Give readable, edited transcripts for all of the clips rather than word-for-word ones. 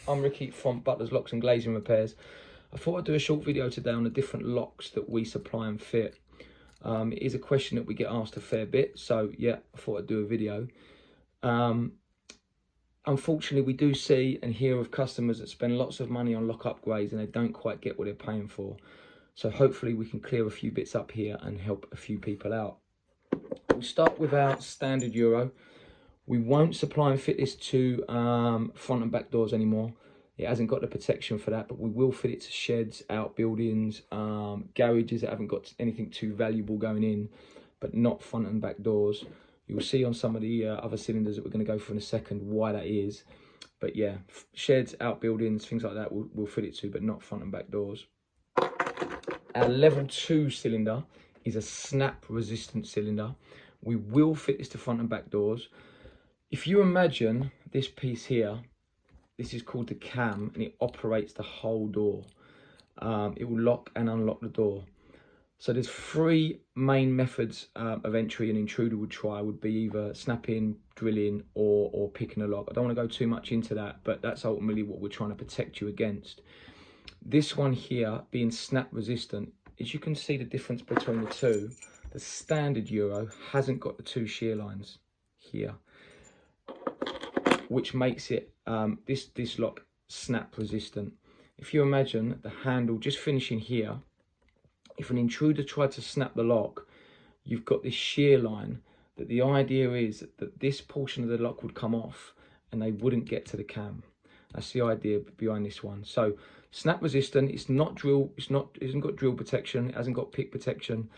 I'm Ricky from Butler's Locks and Glazing Repairs. I thought I'd do a short video today on the different locks that we supply and fit. It is a question that we get asked a fair bit, so yeah, I thought I'd do a video. Unfortunately, we do see and hear of customers that spend lots of money on lock upgrades and they don't quite get what they're paying for. So hopefully we can clear a few bits up here and help a few people out. We'll start with our standard Euro. We won't supply and fit this to front and back doors anymore. It hasn't got the protection for that, but we will fit it to sheds, outbuildings, garages that haven't got anything too valuable going in, but not front and back doors. You'll see on some of the other cylinders that we're going to go for in a second why that is. But yeah, sheds, outbuildings, things like that we'll fit it to, but not front and back doors. Our level 2 cylinder is a snap resistant cylinder. We will fit this to front and back doors. If you imagine this piece here, this is called the cam and it operates the whole door. It will lock and unlock the door. So there's 3 main methods of entry an intruder would try. Would be either snapping, drilling or picking a lock. I don't want to go too much into that, but that's ultimately what we're trying to protect you against. This one here being snap resistant, as you can see the difference between the two, the standard Euro hasn't got the 2 shear lines here, which makes it this lock snap resistant. If you imagine the handle just finishing here, if an intruder tried to snap the lock, you've got this shear line that the idea is that this portion of the lock would come off and they wouldn't get to the cam. That's the idea behind this one. So snap resistant, it's not drill, it hasn't got drill protection, it hasn't got pick protection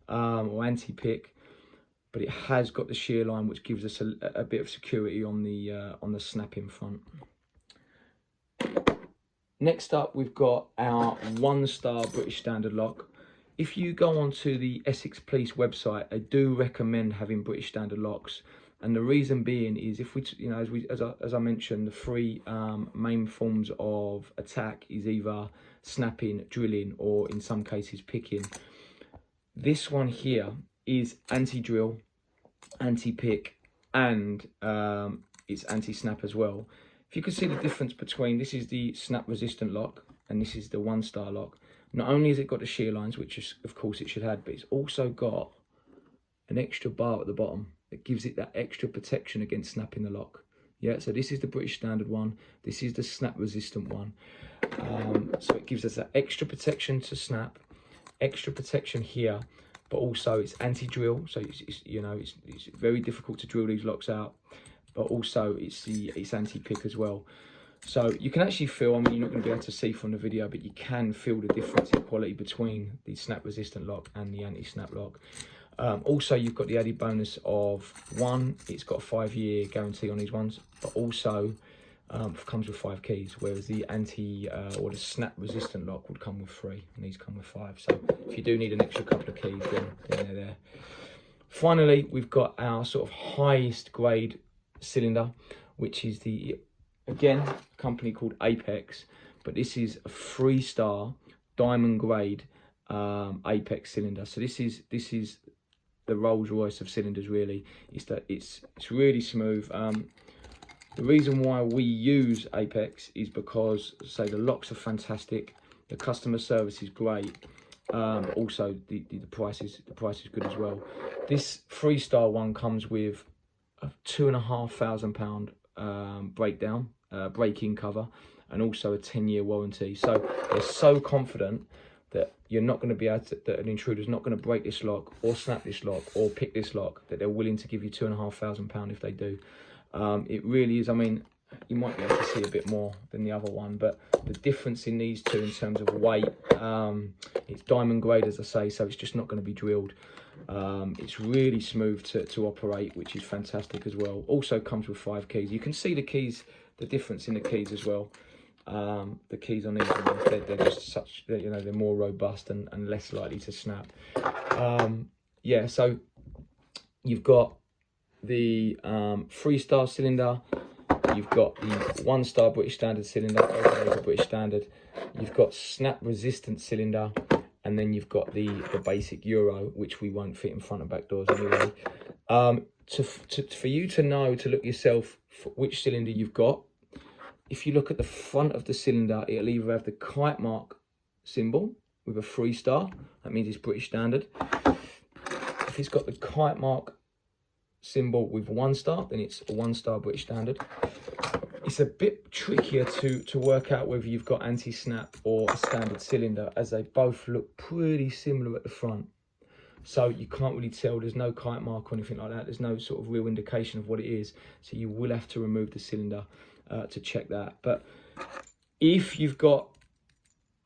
or anti-pick, but it has got the shear line, which gives us a bit of security on the snapping front. Next up, we've got our 1-star British Standard lock. If you go onto the Essex Police website, they do recommend having British Standard locks, and the reason being is if we, you know, as I mentioned, the 3 main forms of attack is either snapping, drilling, or in some cases picking. This one here is anti-drill, anti-pick, and it's anti-snap as well. If you can see the difference between, this is the snap resistant lock and this is the 1-star lock. Not only has it got the shear lines, which is, of course it should have, but it's also got an extra bar at the bottom that gives it that extra protection against snapping the lock. Yeah, so this is the British Standard one, this is the snap resistant one. So it gives us that extra protection to snap, extra protection here, but also it's anti-drill, so it's very difficult to drill these locks out, but also it's anti-pick as well. So you can actually feel, I mean, you're not going to be able to see from the video, but you can feel the difference in quality between the snap resistant lock and the anti-snap lock. Also, you've got the added bonus of, one, it's got a 5-year guarantee on these ones, but also comes with 5 keys, whereas the or the snap resistant lock would come with 3 and these come with 5. So if you do need an extra couple of keys, then they're there. Finally, we've got our sort of highest grade cylinder, which is again, a company called Apex, but this is a 3-star diamond grade Apex cylinder. So this is the Rolls Royce of cylinders, really. It's really smooth. The reason why we use Apex is because, say, the locks are fantastic, the customer service is great, also the price is good as well. This 3-star one comes with a £2,500 break-in cover, and also a 10-year warranty. So they're so confident that you're not going to be able to, that an intruder's not going to break this lock or snap this lock or pick this lock, that they're willing to give you £2,500 if they do. It really is, I mean, you might be able to see a bit more than the other one, but the difference in these two in terms of weight, it's diamond grade, as I say, so it's just not going to be drilled. It's really smooth to operate, which is fantastic as well. Also comes with 5 keys. You can see the keys, the difference in the keys as well. The keys on these ones, they're just such, you know, they're more robust and less likely to snap. Yeah, so you've got the 3-star cylinder, you've got the 1-star British Standard cylinder, the British Standard, you've got snap resistant cylinder, and then you've got the basic Euro, which we won't fit in front and back doors anyway. For you to know, to look yourself for which cylinder you've got, if you look at the front of the cylinder, it'll either have the kite mark symbol with a 3-star, that means it's British Standard. If it's got the kite mark symbol with 1 star, then it's a 1-star British Standard. It's a bit trickier to work out whether you've got anti-snap or a standard cylinder, as they both look pretty similar at the front. So you can't really tell, there's no kite mark or anything like that. There's no sort of real indication of what it is. So you will have to remove the cylinder to check that. But if you've got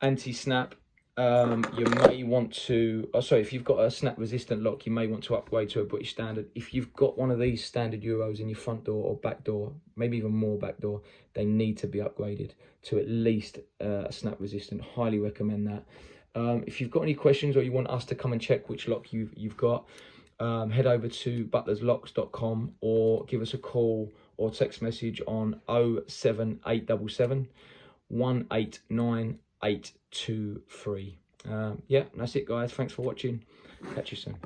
anti-snap, you may want to, if you've got a snap resistant lock, you may want to upgrade to a British Standard. If you've got one of these standard Euros in your front door or back door, maybe even more back door, they need to be upgraded to at least a snap resistant. Highly recommend that. If you've got any questions or you want us to come and check which lock you've got, head over to butlerslocks.com or give us a call or text message on 07877 189 823. Yeah, that's it guys, thanks for watching, catch you soon.